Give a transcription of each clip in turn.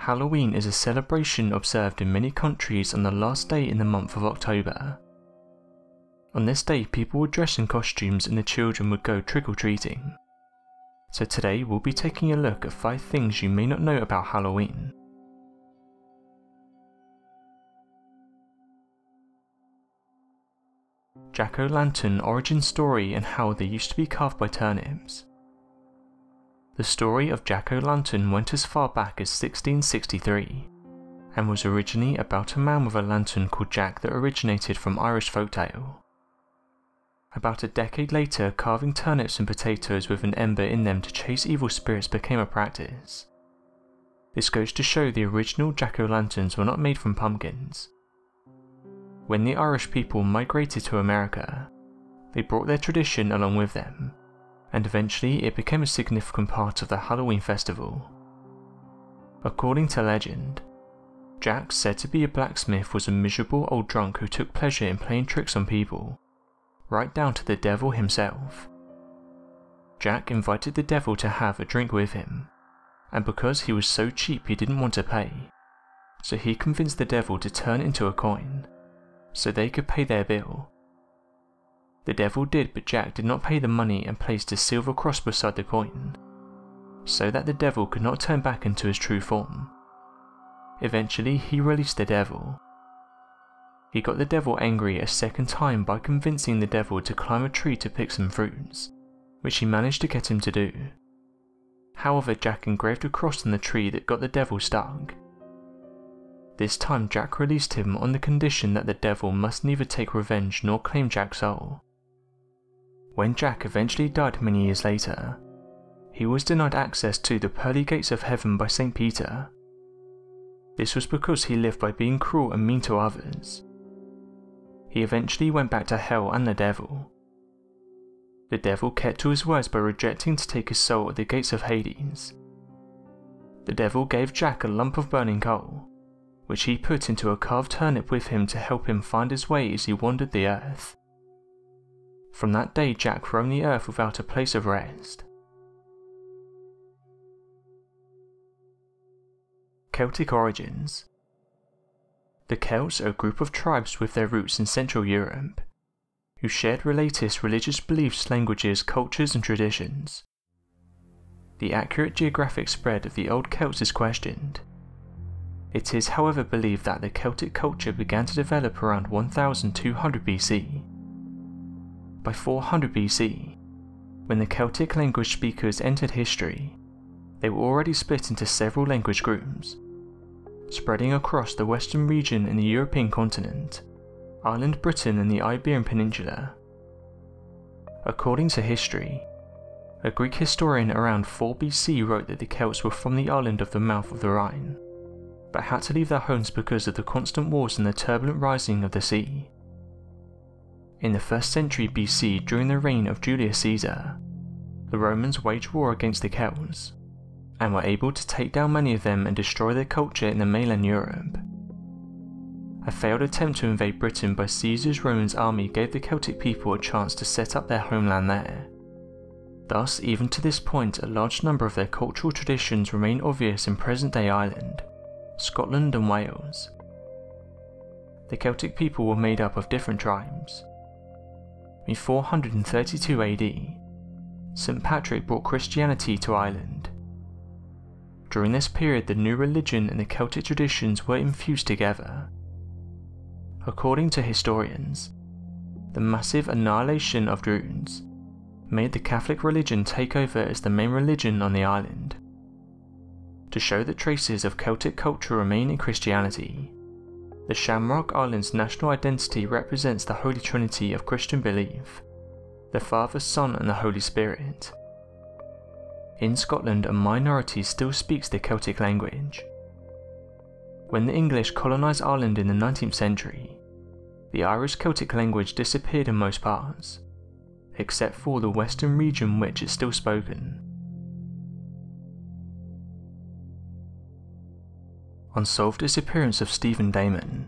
Halloween is a celebration observed in many countries on the last day in the month of October. On this day, people would dress in costumes and the children would go trick-or-treating. So today we'll be taking a look at 5 things you may not know about Halloween. Jackolantern origin story and how they used to be carved by turnips. The story of Jackolantern went as far back as 1663, and was originally about a man with a lantern called Jack that originated from Irish folktale. About a decade later, carving turnips and potatoes with an ember in them to chase evil spirits became a practice. This goes to show the original jack-o'-lanterns were not made from pumpkins. When the Irish people migrated to America, they brought their tradition along with them, and eventually it became a significant part of the Halloween festival. According to legend, Jack, said to be a blacksmith, was a miserable old drunk who took pleasure in playing tricks on people, right down to the devil himself. Jack invited the devil to have a drink with him, and because he was so cheap he didn't want to pay, so he convinced the devil to turn into a coin, so they could pay their bill. The devil did, but Jack did not pay the money and placed a silver cross beside the coin, so that the devil could not turn back into his true form. Eventually he released the devil. He got the devil angry a second time by convincing the devil to climb a tree to pick some fruits, which he managed to get him to do. However, Jack engraved a cross on the tree that got the devil stuck. This time Jack released him on the condition that the devil must neither take revenge nor claim Jack's soul. When Jack eventually died many years later, he was denied access to the pearly gates of heaven by St. Peter. This was because he lived by being cruel and mean to others. He eventually went back to hell and the devil. The devil kept to his words by rejecting to take his soul at the gates of Hades. The devil gave Jack a lump of burning coal, which he put into a carved turnip with him to help him find his way as he wandered the earth. From that day, Jack roamed the earth without a place of rest. Celtic Origins. The Celts are a group of tribes with their roots in Central Europe, who shared related religious beliefs, languages, cultures and traditions. The accurate geographic spread of the old Celts is questioned. It is however believed that the Celtic culture began to develop around 1200 BC. By 400 BC, when the Celtic language speakers entered history, they were already split into several language groups, spreading across the western region in the European continent, Ireland, Britain and the Iberian Peninsula. According to history, a Greek historian around 4 BC wrote that the Celts were from the island of the mouth of the Rhine, but had to leave their homes because of the constant wars and the turbulent rising of the sea. In the 1st century BC, during the reign of Julius Caesar, the Romans waged war against the Celts, and were able to take down many of them and destroy their culture in the mainland Europe. A failed attempt to invade Britain by Caesar's Roman army gave the Celtic people a chance to set up their homeland there. Thus, even to this point, a large number of their cultural traditions remain obvious in present-day Ireland, Scotland and Wales. The Celtic people were made up of different tribes. In 432 AD, St. Patrick brought Christianity to Ireland. During this period, the new religion and the Celtic traditions were infused together. According to historians, the massive annihilation of Druids made the Catholic religion take over as the main religion on the island. To show that traces of Celtic culture remain in Christianity, the Shamrock Islands' national identity represents the Holy Trinity of Christian belief, the Father, Son and the Holy Spirit. In Scotland, a minority still speaks the Celtic language. When the English colonised Ireland in the 19th century, the Irish Celtic language disappeared in most parts, except for the western region which is still spoken. Unsolved disappearance of Steven Damon.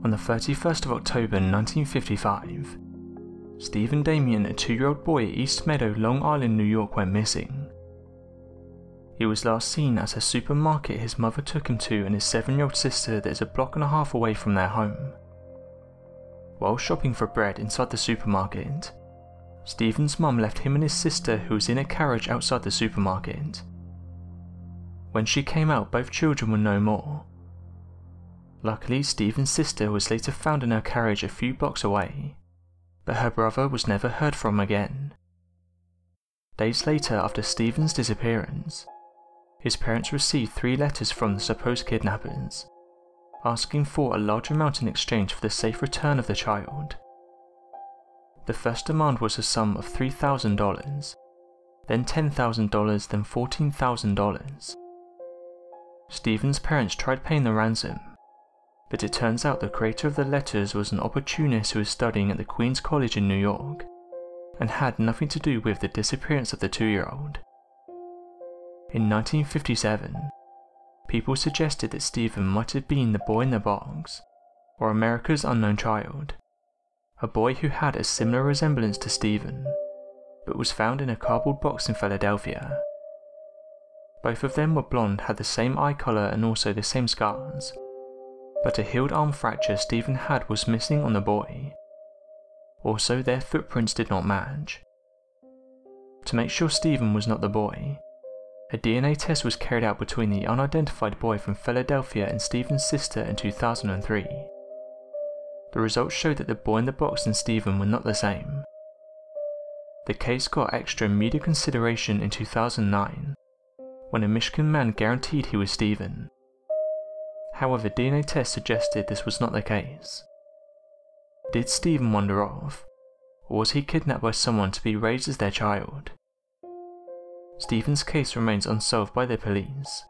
On the 31st of October 1955, Steven Damon, a 2-year-old boy at East Meadow, Long Island, New York, went missing. He was last seen at a supermarket his mother took him to and his 7-year-old sister that is a block and a half away from their home. While shopping for bread inside the supermarket, Steven's mum left him and his sister, who was in a carriage outside the supermarket. When she came out, both children were no more. Luckily, Steven's sister was later found in her carriage a few blocks away, but her brother was never heard from again. Days later, after Steven's disappearance, his parents received 3 letters from the supposed kidnappers, asking for a large amount in exchange for the safe return of the child. The first demand was a sum of $3,000, then $10,000, then $14,000. Steven's parents tried paying the ransom, but it turns out the creator of the letters was an opportunist who was studying at the Queen's College in New York, and had nothing to do with the disappearance of the 2-year-old. In 1957, people suggested that Steven might have been the boy in the box, or America's unknown child, a boy who had a similar resemblance to Steven, but was found in a cardboard box in Philadelphia. Both of them were blonde, had the same eye colour and also the same scars, but a healed arm fracture Steven had was missing on the boy. Also, their footprints did not match. To make sure Steven was not the boy, a DNA test was carried out between the unidentified boy from Philadelphia and Steven's sister in 2003. The results showed that the boy in the box and Steven were not the same. The case got extra media consideration in 2009, when a Michigan man guaranteed he was Steven. However, DNA tests suggested this was not the case. Did Steven wander off, or was he kidnapped by someone to be raised as their child? Steven's case remains unsolved by the police,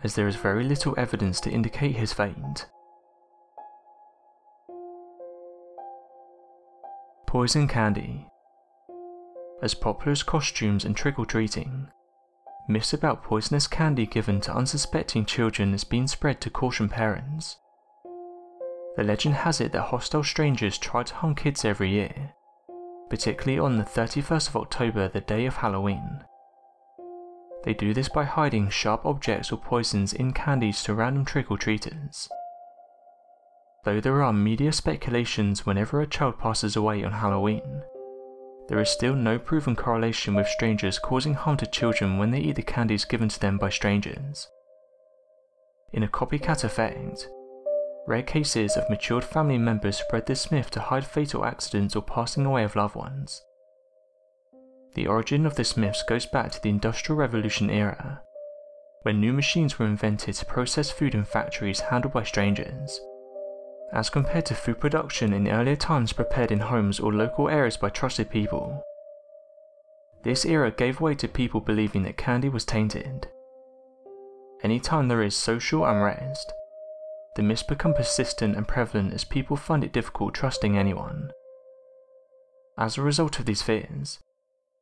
as there is very little evidence to indicate his fate. Poison candy. As popular as costumes and trick-or-treating, myths about poisonous candy given to unsuspecting children has been spread to caution parents. The legend has it that hostile strangers try to harm kids every year, particularly on the 31st of October, the day of Halloween. They do this by hiding sharp objects or poisons in candies to random trick-or-treaters. Though there are media speculations whenever a child passes away on Halloween, there is still no proven correlation with strangers causing harm to children when they eat the candies given to them by strangers. In a copycat effect, rare cases of matured family members spread this myth to hide fatal accidents or passing away of loved ones. The origin of this myth goes back to the Industrial Revolution era, when new machines were invented to process food in factories handled by strangers, as compared to food production in earlier times prepared in homes or local areas by trusted people. This era gave way to people believing that candy was tainted. Anytime there is social unrest, the myths become persistent and prevalent as people find it difficult trusting anyone. As a result of these fears,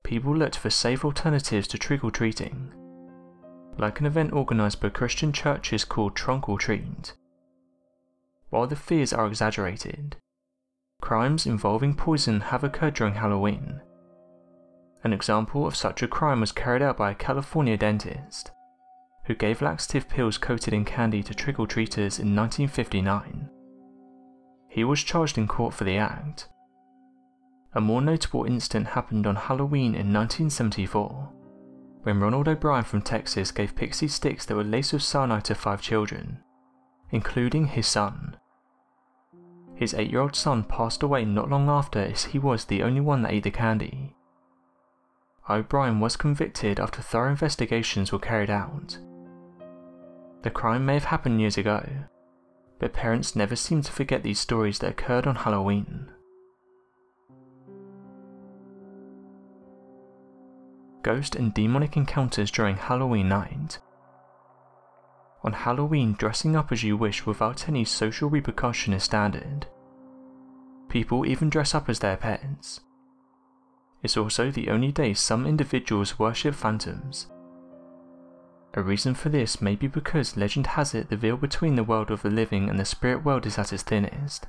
people looked for safe alternatives to trick-or-treating, like an event organised by Christian churches called Trunk or Treat. While the fears are exaggerated, crimes involving poison have occurred during Halloween. An example of such a crime was carried out by a California dentist, who gave laxative pills coated in candy to trick-or-treaters in 1959. He was charged in court for the act. A more notable incident happened on Halloween in 1974, when Ronald O'Brien from Texas gave pixie sticks that were laced with cyanide to 5 children, including his son. His 8-year-old son passed away not long after, as he was the only one that ate the candy. O'Brien was convicted after thorough investigations were carried out. The crime may have happened years ago, but parents never seem to forget these stories that occurred on Halloween. Ghost and demonic encounters during Halloween night. On Halloween, dressing up as you wish without any social repercussion is standard. People even dress up as their pets. It's also the only day some individuals worship phantoms. A reason for this may be because legend has it the veil between the world of the living and the spirit world is at its thinnest.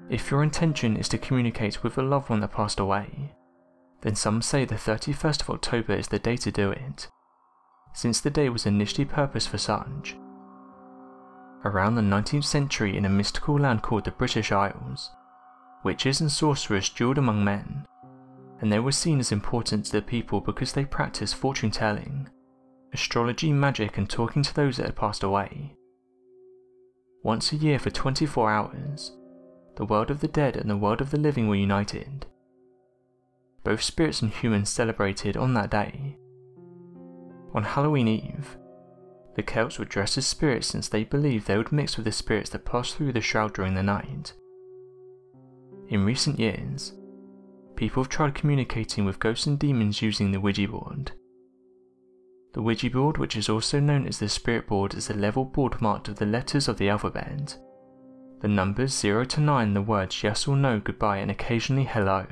If your intention is to communicate with a loved one that passed away, then some say the 31st of October is the day to do it. since the day was initially purposed for such. Around the 19th century, in a mystical land called the British Isles, witches and sorcerers duelled among men, and they were seen as important to the people because they practiced fortune-telling, astrology, magic, and talking to those that had passed away. Once a year for 24 hours, the world of the dead and the world of the living were united. Both spirits and humans celebrated on that day. On Halloween Eve, the Celts would dress as spirits since they believed they would mix with the spirits that passed through the shroud during the night. In recent years, people have tried communicating with ghosts and demons using the Ouija board. The Ouija board, which is also known as the spirit board, is a level board marked with the letters of the alphabet, the numbers 0 to 9, the words yes or no, goodbye, and occasionally hello.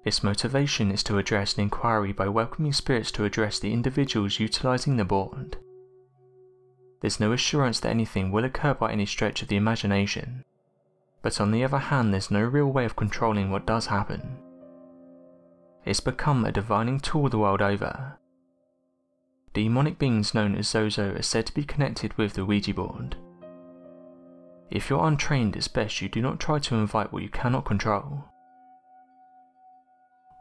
Its motivation is to address an inquiry by welcoming spirits to address the individuals utilizing the board. There's no assurance that anything will occur by any stretch of the imagination, but on the other hand, there's no real way of controlling what does happen. It's become a divining tool the world over. Demonic beings known as Zozo are said to be connected with the Ouija board. If you're untrained, it's best you do not try to invite what you cannot control.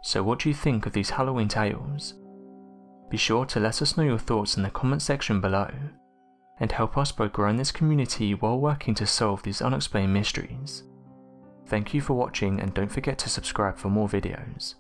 So what do you think of these Halloween tales? Be sure to let us know your thoughts in the comment section below, and help us by growing this community while working to solve these unexplained mysteries. Thank you for watching, and don't forget to subscribe for more videos.